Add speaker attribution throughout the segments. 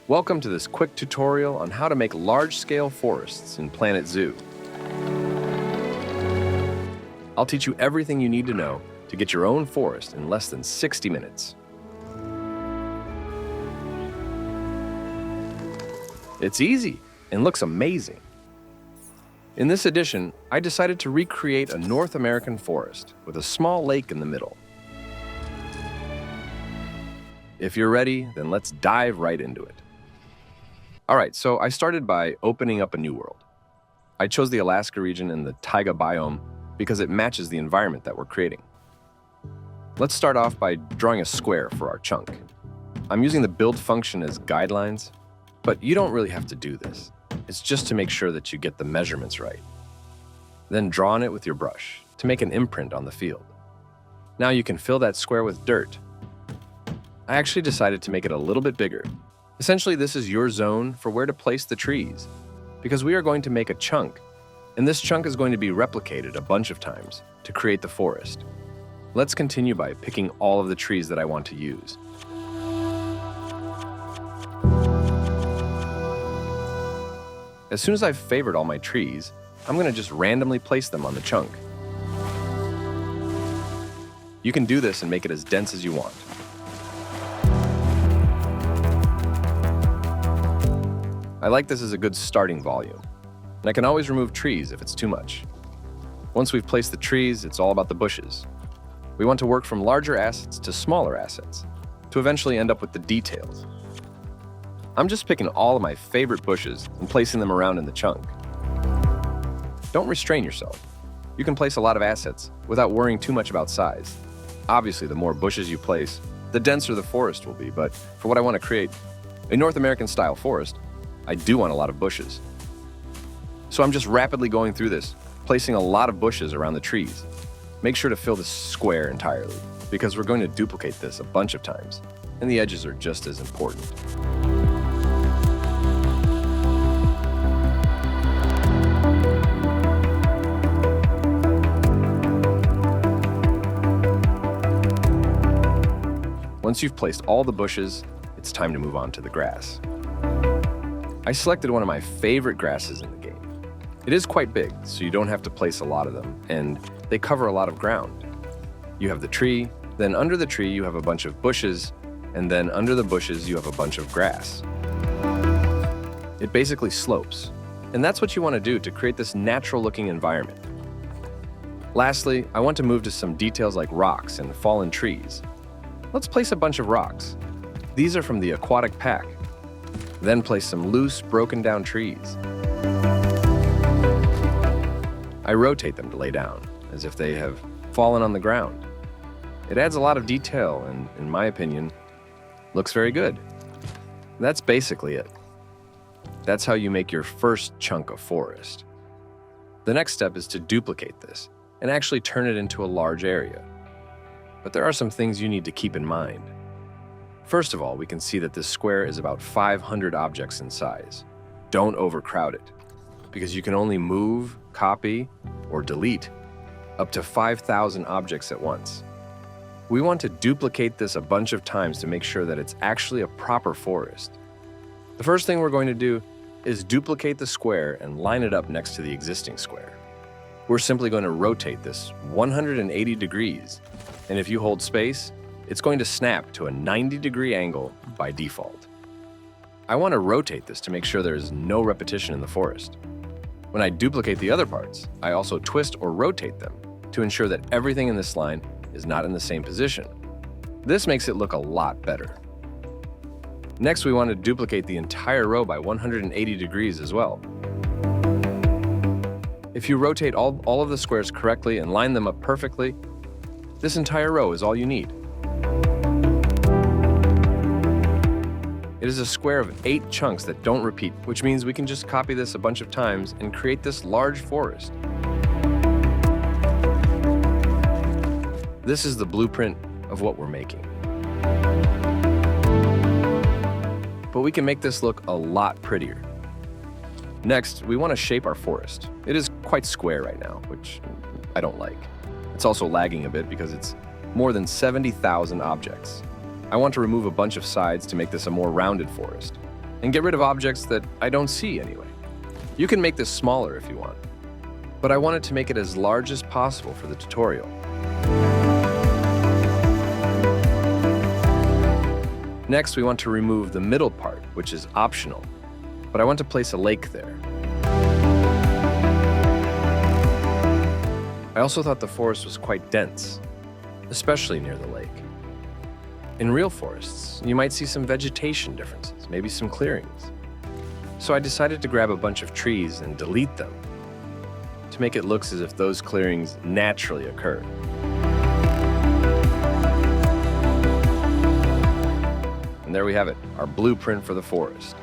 Speaker 1: Welcome to this quick tutorial on how to make large-scale forests in Planet Zoo. I'll teach you everything you need to know to get your own forest in less than 60 minutes. It's easy and looks amazing. In this edition, I decided to recreate a North American forest with a small lake in the middle. If you're ready, then let's dive right into it. All right, so I started by opening up a new world. I chose the Alaska region and the taiga biome because it matches the environment that we're creating. Let's start off by drawing a square for our chunk. I'm using the build function as guidelines, but you don't really have to do this. It's just to make sure that you get the measurements right. Then draw on it with your brush to make an imprint on the field. Now you can fill that square with dirt. I actually decided to make it a little bit bigger. Essentially, this is your zone for where to place the trees, because we are going to make a chunk, and this chunk is going to be replicated a bunch of times to create the forest. Let's continue by picking all of the trees that I want to use. As soon as I've favored all my trees, I'm going to just randomly place them on the chunk. You can do this and make it as dense as you want. I like this as a good starting volume, and I can always remove trees if it's too much. Once we've placed the trees, it's all about the bushes. We want to work from larger assets to smaller assets, to eventually end up with the details. I'm just picking all of my favorite bushes and placing them around in the chunk. Don't restrain yourself. You can place a lot of assets without worrying too much about size. Obviously, the more bushes you place, the denser the forest will be, but for what I want to create, a North American style forest, I do want a lot of bushes. So I'm just rapidly going through this, placing a lot of bushes around the trees. Make sure to fill the square entirely, because we're going to duplicate this a bunch of times, and the edges are just as important. Once you've placed all the bushes, it's time to move on to the grass. I selected one of my favorite grasses in the game. It is quite big, so you don't have to place a lot of them, and they cover a lot of ground. You have the tree, then under the tree you have a bunch of bushes, and then under the bushes you have a bunch of grass. It basically slopes, and that's what you want to do to create this natural-looking environment. Lastly, I want to move to some details like rocks and fallen trees. Let's place a bunch of rocks. These are from the aquatic pack. Then place some loose, broken down trees. I rotate them to lay down, as if they have fallen on the ground. It adds a lot of detail and, in my opinion, looks very good. That's basically it. That's how you make your first chunk of forest. The next step is to duplicate this and actually turn it into a large area. But there are some things you need to keep in mind. First of all, we can see that this square is about 500 objects in size. Don't overcrowd it, because you can only move, copy, or delete up to 5,000 objects at once. We want to duplicate this a bunch of times to make sure that it's actually a proper forest. The first thing we're going to do is duplicate the square and line it up next to the existing square. We're simply going to rotate this 180 degrees, and if you hold space, it's going to snap to a 90-degree angle by default. I want to rotate this to make sure there is no repetition in the forest. When I duplicate the other parts, I also twist or rotate them to ensure that everything in this line is not in the same position. This makes it look a lot better. Next, we want to duplicate the entire row by 180 degrees as well. If you rotate all of the squares correctly and line them up perfectly, this entire row is all you need. It is a square of 8 chunks that don't repeat, which means we can just copy this a bunch of times and create this large forest. This is the blueprint of what we're making. But we can make this look a lot prettier. Next, we want to shape our forest. It is quite square right now, which I don't like. It's also lagging a bit because it's more than 70,000 objects. I want to remove a bunch of sides to make this a more rounded forest. and get rid of objects that I don't see anyway. You can make this smaller if you want, but I wanted to make it as large as possible for the tutorial. Next, we want to remove the middle part, which is optional, but I want to place a lake there. I also thought the forest was quite dense, especially near the lake. In real forests, you might see some vegetation differences, maybe some clearings. So I decided to grab a bunch of trees and delete them to make it look as if those clearings naturally occurred. And there we have it, our blueprint for the forest.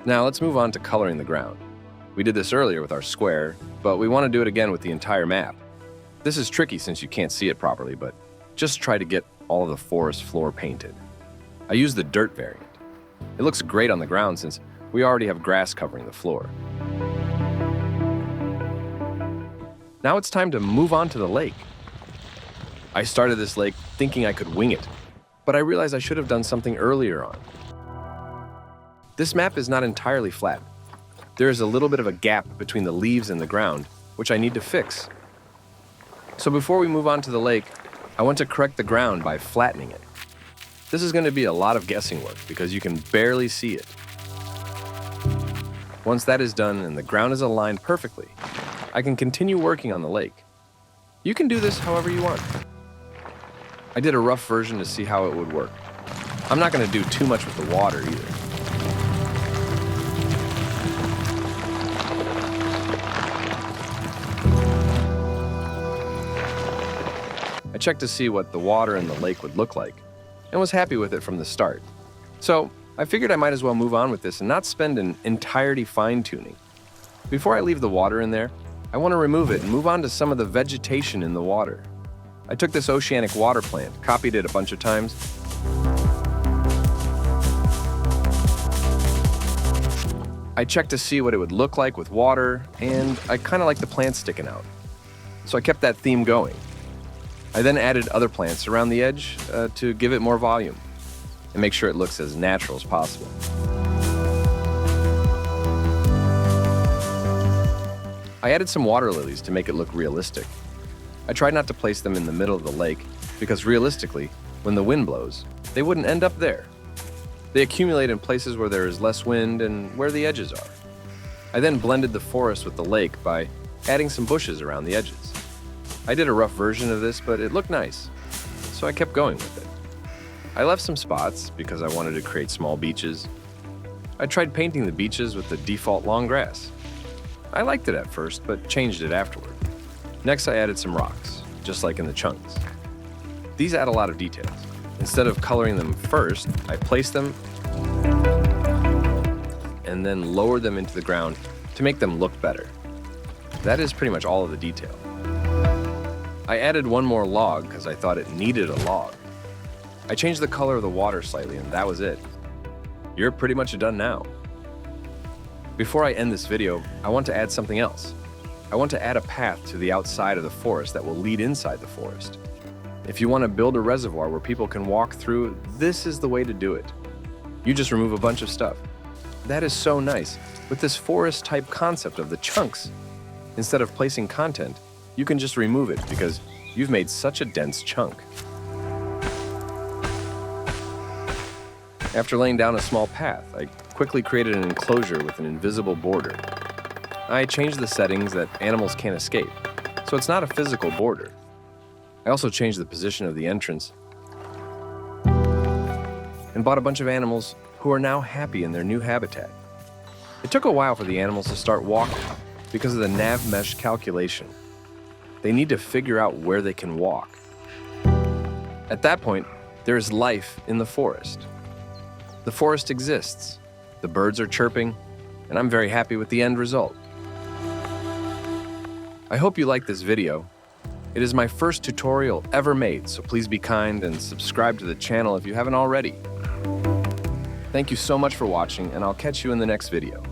Speaker 1: Now let's move on to coloring the ground. We did this earlier with our square, but we want to do it again with the entire map. This is tricky since you can't see it properly, but just try to get all of the forest floor painted. I used the dirt variant. It looks great on the ground since we already have grass covering the floor. Now it's time to move on to the lake. I started this lake thinking I could wing it, but I realized I should have done something earlier on. This map is not entirely flat. There is a little bit of a gap between the leaves and the ground, which I need to fix. So before we move on to the lake, I want to correct the ground by flattening it. This is going to be a lot of guessing work because you can barely see it. Once that is done and the ground is aligned perfectly, I can continue working on the lake. You can do this however you want. I did a rough version to see how it would work. I'm not going to do too much with the water either. I checked to see what the water in the lake would look like, and was happy with it from the start. So I figured I might as well move on with this and not spend an entirety fine-tuning. Before I leave the water in there, I want to remove it and move on to some of the vegetation in the water. I took this oceanic water plant, copied it a bunch of times. I checked to see what it would look like with water, and I kind of like the plants sticking out. So I kept that theme going. I then added other plants around the edge to give it more volume and make sure it looks as natural as possible. I added some water lilies to make it look realistic. I tried not to place them in the middle of the lake because realistically, when the wind blows, they wouldn't end up there. They accumulate in places where there is less wind and where the edges are. I then blended the forest with the lake by adding some bushes around the edges. I did a rough version of this, but it looked nice, so I kept going with it. I left some spots because I wanted to create small beaches. I tried painting the beaches with the default long grass. I liked it at first, but changed it afterward. Next, I added some rocks, just like in the chunks. These add a lot of details. Instead of coloring them first, I placed them and then lowered them into the ground to make them look better. That is pretty much all of the detail. I added one more log because I thought it needed a log. I changed the color of the water slightly and that was it. You're pretty much done now. Before I end this video, I want to add something else. I want to add a path to the outside of the forest that will lead inside the forest. If you want to build a reservoir where people can walk through, this is the way to do it. You just remove a bunch of stuff. That is so nice. With this forest type concept of the chunks, instead of placing content, you can just remove it because you've made such a dense chunk. After laying down a small path, I quickly created an enclosure with an invisible border. I changed the settings that animals can't escape, so it's not a physical border. I also changed the position of the entrance and bought a bunch of animals who are now happy in their new habitat. It took a while for the animals to start walking because of the nav mesh calculation. They need to figure out where they can walk. At that point, there is life in the forest. The forest exists, the birds are chirping, and I'm very happy with the end result. I hope you liked this video. It is my first tutorial ever made, so please be kind and subscribe to the channel if you haven't already. Thank you so much for watching, and I'll catch you in the next video.